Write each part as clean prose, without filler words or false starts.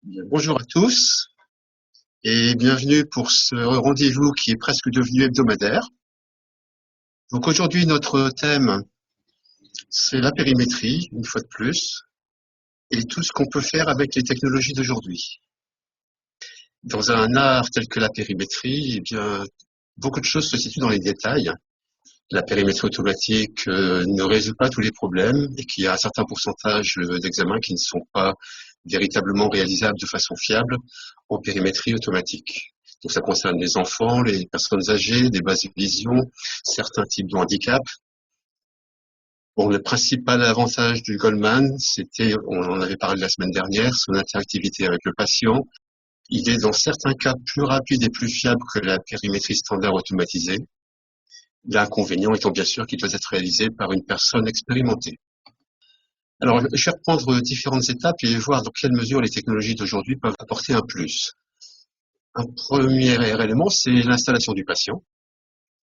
Bien, bonjour à tous et bienvenue pour ce rendez-vous qui est presque devenu hebdomadaire. Donc aujourd'hui, notre thème, c'est la périmétrie, une fois de plus, et tout ce qu'on peut faire avec les technologies d'aujourd'hui. Dans un art tel que la périmétrie, eh bien, beaucoup de choses se situent dans les détails. La périmétrie automatique ne résout pas tous les problèmes et qu'il y a un certain pourcentage d'examens qui ne sont pas véritablement réalisables de façon fiable en périmétrie automatique. Donc ça concerne les enfants, les personnes âgées, des bases de vision, certains types de handicap. Bon, le principal avantage du Goldman, c'était, on en avait parlé la semaine dernière, son interactivité avec le patient. Il est dans certains cas plus rapide et plus fiable que la périmétrie standard automatisée. L'inconvénient étant bien sûr qu'il doit être réalisé par une personne expérimentée. Alors, je vais reprendre différentes étapes et voir dans quelle mesure les technologies d'aujourd'hui peuvent apporter un plus. Un premier élément, c'est l'installation du patient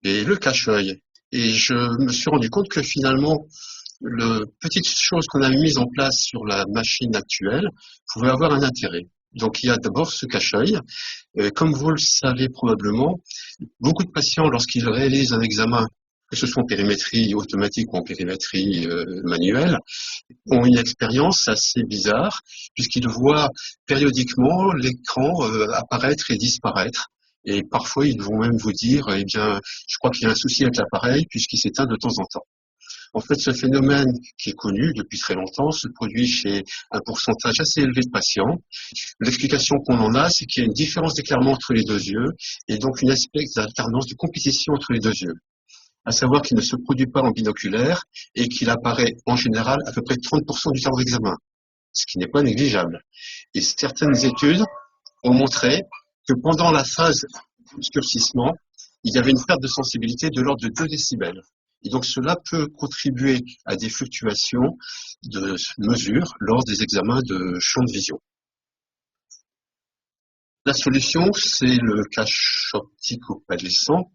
et le cache-œil. Et je me suis rendu compte que finalement, le petite chose qu'on a mise en place sur la machine actuelle pouvait avoir un intérêt. Donc, il y a d'abord ce cache-œil. Comme vous le savez probablement, beaucoup de patients, lorsqu'ils réalisent un examen, que ce soit en périmétrie automatique ou en périmétrie manuelle, ont une expérience assez bizarre, puisqu'ils voient périodiquement l'écran apparaître et disparaître. Et parfois, ils vont même vous dire, eh bien, je crois qu'il y a un souci avec l'appareil, puisqu'il s'éteint de temps en temps. En fait, ce phénomène qui est connu depuis très longtemps se produit chez un pourcentage assez élevé de patients. L'explication qu'on en a, c'est qu'il y a une différence d'éclairement entre les deux yeux et donc une espèce d'alternance de compétition entre les deux yeux. À savoir qu'il ne se produit pas en binoculaire et qu'il apparaît en général à peu près 30% du temps d'examen, ce qui n'est pas négligeable. Et certaines études ont montré que pendant la phase d'obscurcissement, il y avait une perte de sensibilité de l'ordre de 2 décibels. Et donc cela peut contribuer à des fluctuations de mesure lors des examens de champ de vision. La solution, c'est le cache optique opalescent,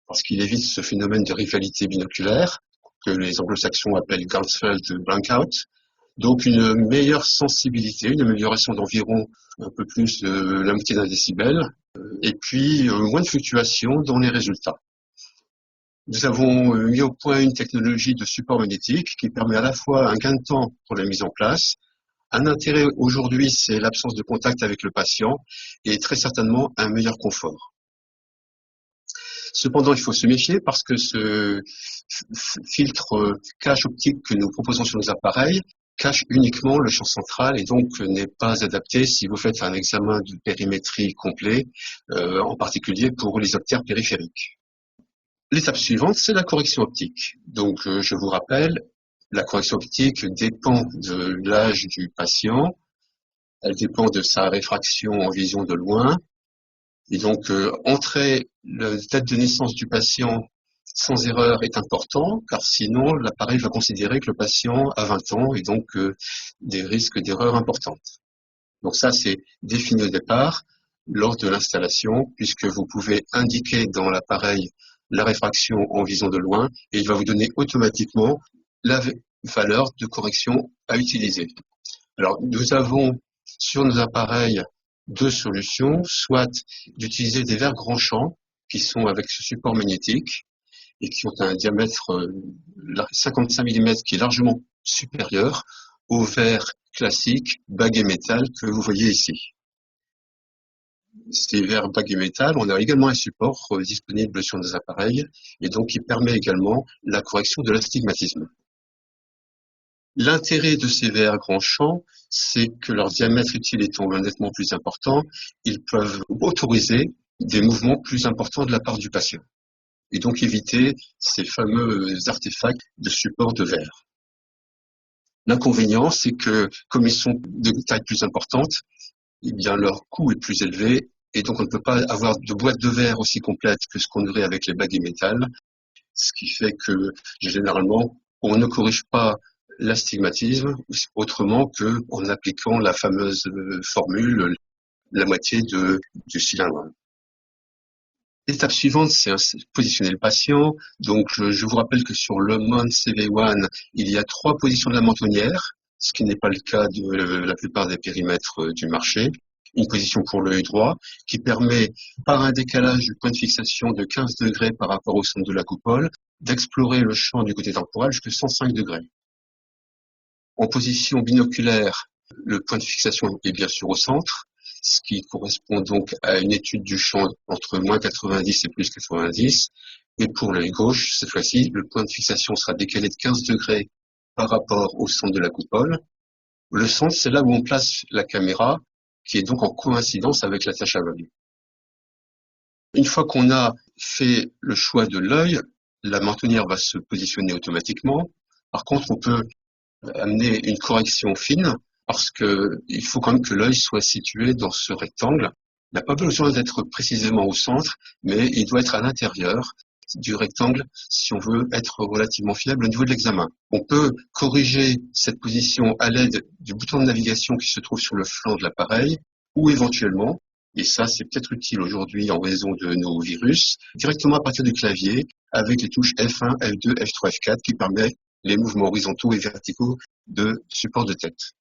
parce qu'il évite ce phénomène de rivalité binoculaire que les anglo-saxons appellent Ganzfeld blankout. Donc une meilleure sensibilité, une amélioration d'environ un peu plus de la moitié d'un décibel, et puis moins de fluctuations dans les résultats. Nous avons mis au point une technologie de support magnétique qui permet à la fois un gain de temps pour la mise en place. Un intérêt aujourd'hui, c'est l'absence de contact avec le patient et très certainement un meilleur confort. Cependant, il faut se méfier parce que ce filtre cache optique que nous proposons sur nos appareils cache uniquement le champ central et donc n'est pas adapté si vous faites un examen de périmétrie complet, en particulier pour les optères périphériques. L'étape suivante, c'est la correction optique. Donc, je vous rappelle, la correction optique dépend de l'âge du patient, elle dépend de sa réfraction en vision de loin. Et donc, entrer la date de naissance du patient sans erreur est important, car sinon, l'appareil va considérer que le patient a 20 ans et donc des risques d'erreur importantes. Donc ça, c'est défini au départ lors de l'installation, puisque vous pouvez indiquer dans l'appareil la réfraction en vision de loin et il va vous donner automatiquement la valeur de correction à utiliser. Alors, nous avons sur nos appareils deux solutions, soit d'utiliser des verres grand champ qui sont avec ce support magnétique et qui ont un diamètre 55 mm qui est largement supérieur aux verres classiques baguet métal que vous voyez ici. Ces verres baguet métal, on a également un support disponible sur nos appareils et donc qui permet également la correction de l'astigmatisme. L'intérêt de ces verres grand champ, c'est que leur diamètre utile étant nettement plus important, ils peuvent autoriser des mouvements plus importants de la part du patient et donc éviter ces fameux artefacts de support de verre. L'inconvénient, c'est que comme ils sont de taille plus importante, eh bien leur coût est plus élevé et donc on ne peut pas avoir de boîte de verre aussi complète que ce qu'on aurait avec les baguettes métal, ce qui fait que généralement on ne corrige pas l'astigmatisme autrement qu'en appliquant la fameuse formule, la moitié du cylindre. L'étape suivante, c'est positionner le patient. Donc, je vous rappelle que sur le Mount CV1, il y a 3 positions de la mentonnière. ce qui n'est pas le cas de la plupart des périmètres du marché. Une position pour l'œil droit qui permet, par un décalage du point de fixation de 15 degrés par rapport au centre de la coupole, d'explorer le champ du côté temporal jusqu'à 105 degrés. En position binoculaire, le point de fixation est bien sûr au centre, ce qui correspond donc à une étude du champ entre moins 90 et plus 90. Et pour l'œil gauche, cette fois-ci, le point de fixation sera décalé de 15 degrés par rapport au centre de la coupole. Le centre, c'est là où on place la caméra, qui est donc en coïncidence avec l'attache aveugle. Une fois qu'on a fait le choix de l'œil, la mentonnière va se positionner automatiquement. Par contre, on peut amener une correction fine parce qu'il faut quand même que l'œil soit situé dans ce rectangle. Il n'a pas besoin d'être précisément au centre, mais il doit être à l'intérieur du rectangle si on veut être relativement fiable au niveau de l'examen. On peut corriger cette position à l'aide du bouton de navigation qui se trouve sur le flanc de l'appareil ou éventuellement, et ça c'est peut-être utile aujourd'hui en raison de nos virus, directement à partir du clavier avec les touches F1, F2, F3, F4 qui permettent les mouvements horizontaux et verticaux de support de tête.